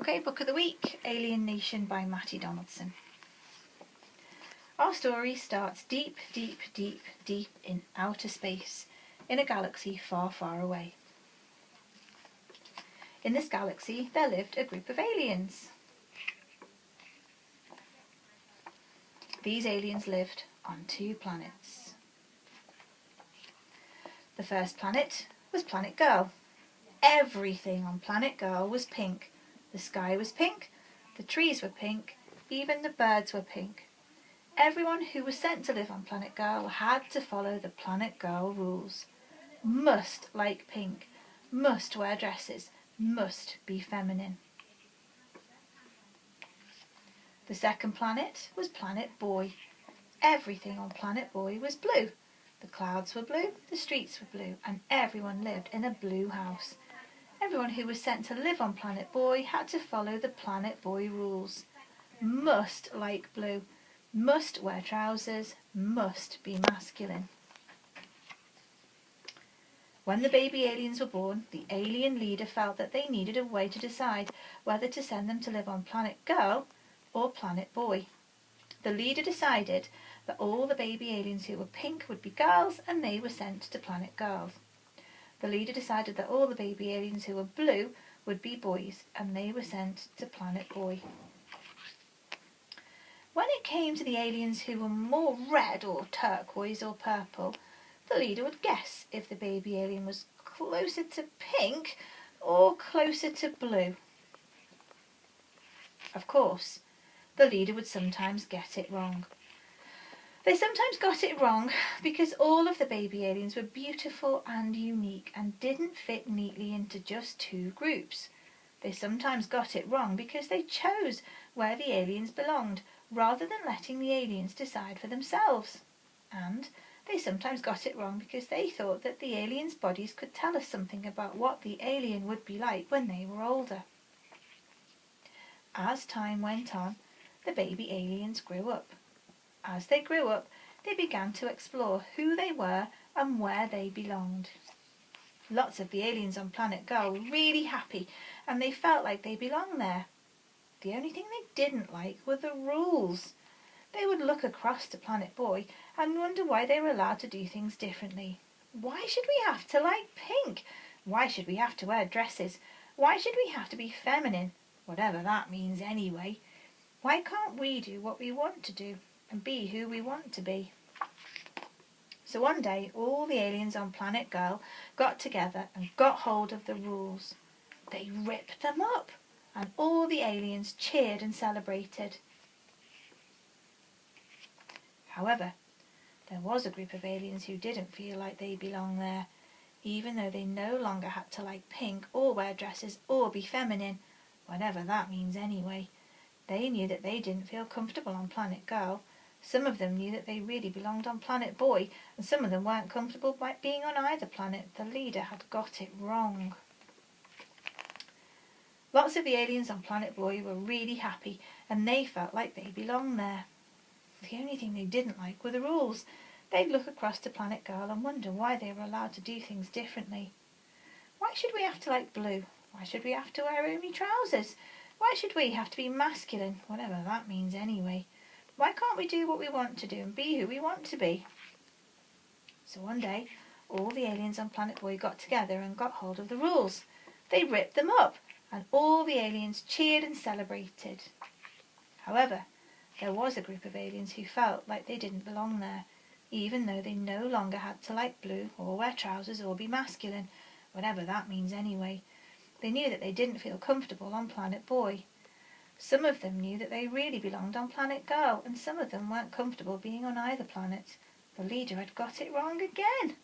Okay, Book of the Week, Alien Nation by Matty Donaldson. Our story starts deep, deep, deep, deep in outer space, in a galaxy far, far away. In this galaxy, there lived a group of aliens. These aliens lived on 2 planets. The first planet was Planet Girl. Everything on Planet Girl was pink. The sky was pink, the trees were pink, even the birds were pink. Everyone who was sent to live on Planet Girl had to follow the Planet Girl rules. Must like pink, must wear dresses, must be feminine. The second planet was Planet Boy. Everything on Planet Boy was blue. The clouds were blue, the streets were blue, and everyone lived in a blue house. Everyone who was sent to live on Planet Boy had to follow the Planet Boy rules. Must like blue, must wear trousers, must be masculine. When the baby aliens were born, the alien leader felt that they needed a way to decide whether to send them to live on Planet Girl or Planet Boy. The leader decided that all the baby aliens who were pink would be girls and they were sent to Planet Girl. The leader decided that all the baby aliens who were blue would be boys and they were sent to Planet Boy. When it came to the aliens who were more red or turquoise or purple, the leader would guess if the baby alien was closer to pink or closer to blue. Of course, the leader would sometimes get it wrong. They sometimes got it wrong because all of the baby aliens were beautiful and unique and didn't fit neatly into just 2 groups. They sometimes got it wrong because they chose where the aliens belonged rather than letting the aliens decide for themselves. And they sometimes got it wrong because they thought that the aliens' bodies could tell us something about what the alien would be like when they were older. As time went on, the baby aliens grew up. As they grew up, they began to explore who they were and where they belonged. Lots of the aliens on Planet Girl were really happy and they felt like they belonged there. The only thing they didn't like were the rules. They would look across to Planet Boy and wonder why they were allowed to do things differently. Why should we have to like pink? Why should we have to wear dresses? Why should we have to be feminine? Whatever that means anyway. Why can't we do what we want to do and be who we want to be? So one day all the aliens on Planet Girl got together and got hold of the rules. They ripped them up and all the aliens cheered and celebrated. However, there was a group of aliens who didn't feel like they belonged there, even though they no longer had to like pink or wear dresses or be feminine, whatever that means anyway. They knew that they didn't feel comfortable on Planet Girl. Some of them knew that they really belonged on Planet Boy, and some of them weren't comfortable by being on either planet. The leader had got it wrong. Lots of the aliens on Planet Boy were really happy, and they felt like they belonged there. The only thing they didn't like were the rules. They'd look across to Planet Girl and wonder why they were allowed to do things differently. Why should we have to like blue? Why should we have to wear only trousers? Why should we have to be masculine, whatever that means anyway? Why can't we do what we want to do and be who we want to be? So one day, all the aliens on Planet Boy got together and got hold of the rules. They ripped them up, and all the aliens cheered and celebrated. However, there was a group of aliens who felt like they didn't belong there, even though they no longer had to like blue or wear trousers or be masculine, whatever that means anyway. They knew that they didn't feel comfortable on Planet Boy. Some of them knew that they really belonged on Planet Girl, and some of them weren't comfortable being on either planet. The leader had got it wrong again.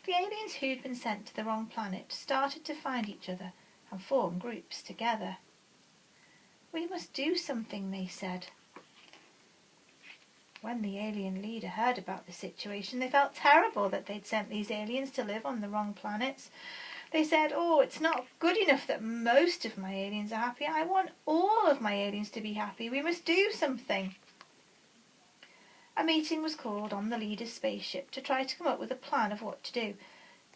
The aliens who'd been sent to the wrong planet started to find each other and form groups together. "We must do something," they said. When the alien leader heard about the situation, they felt terrible that they'd sent these aliens to live on the wrong planets. They said, "Oh, it's not good enough that most of my aliens are happy. I want all of my aliens to be happy. We must do something." A meeting was called on the leader's spaceship to try to come up with a plan of what to do.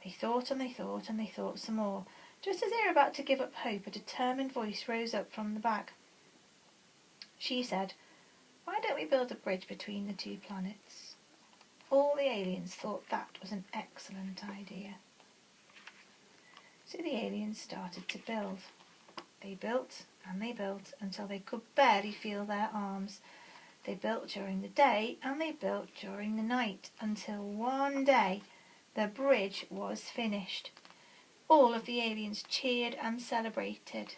They thought and they thought and they thought some more. Just as they were about to give up hope, a determined voice rose up from the back. She said, "Why don't we build a bridge between the two planets?" All the aliens thought that was an excellent idea. So the aliens started to build. They built and they built until they could barely feel their arms. They built during the day and they built during the night until one day the bridge was finished. All of the aliens cheered and celebrated.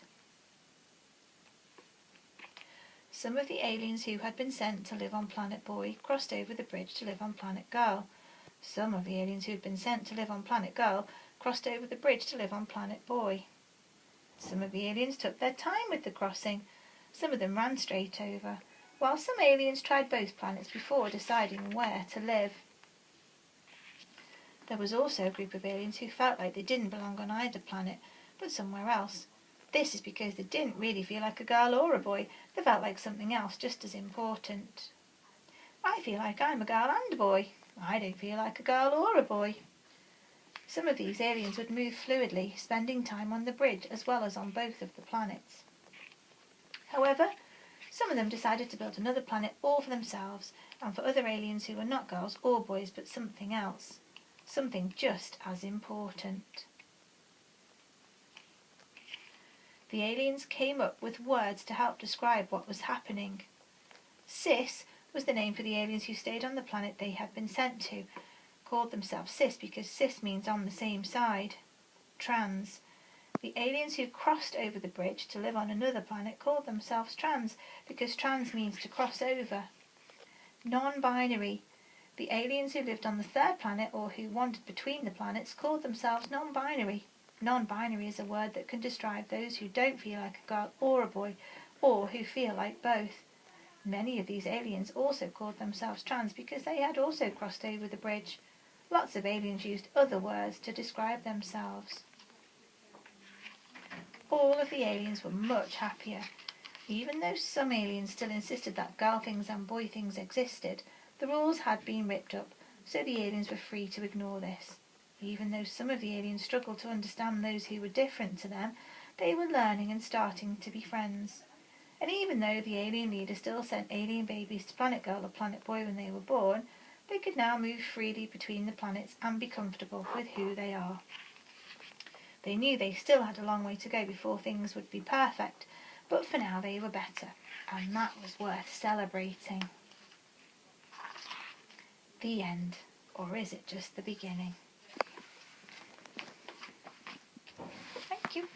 Some of the aliens who had been sent to live on Planet Boy crossed over the bridge to live on Planet Girl. Some of the aliens who had been sent to live on Planet Girl crossed over the bridge to live on Planet Boy. Some of the aliens took their time with the crossing. Some of them ran straight over, while some aliens tried both planets before deciding where to live. There was also a group of aliens who felt like they didn't belong on either planet, but somewhere else. This is because they didn't really feel like a girl or a boy. They felt like something else just as important. I feel like I'm a girl and a boy. I don't feel like a girl or a boy. Some of these aliens would move fluidly, spending time on the bridge as well as on both of the planets. However, some of them decided to build another planet all for themselves and for other aliens who were not girls or boys but something else. Something just as important. The aliens came up with words to help describe what was happening. Cis was the name for the aliens who stayed on the planet they had been sent to, called themselves cis because cis means on the same side. Trans. The aliens who crossed over the bridge to live on another planet called themselves trans because trans means to cross over. Non-binary. The aliens who lived on the third planet or who wandered between the planets called themselves non-binary. Non-binary is a word that can describe those who don't feel like a girl or a boy, or who feel like both. Many of these aliens also called themselves trans because they had also crossed over the bridge. Lots of aliens used other words to describe themselves. All of the aliens were much happier. Even though some aliens still insisted that girl things and boy things existed, the rules had been ripped up, so the aliens were free to ignore this. Even though some of the aliens struggled to understand those who were different to them, they were learning and starting to be friends. And even though the alien leader still sent alien babies to Planet Girl or Planet Boy when they were born, they could now move freely between the planets and be comfortable with who they are. They knew they still had a long way to go before things would be perfect, but for now they were better, and that was worth celebrating. The end. Or is it just the beginning? Thank you.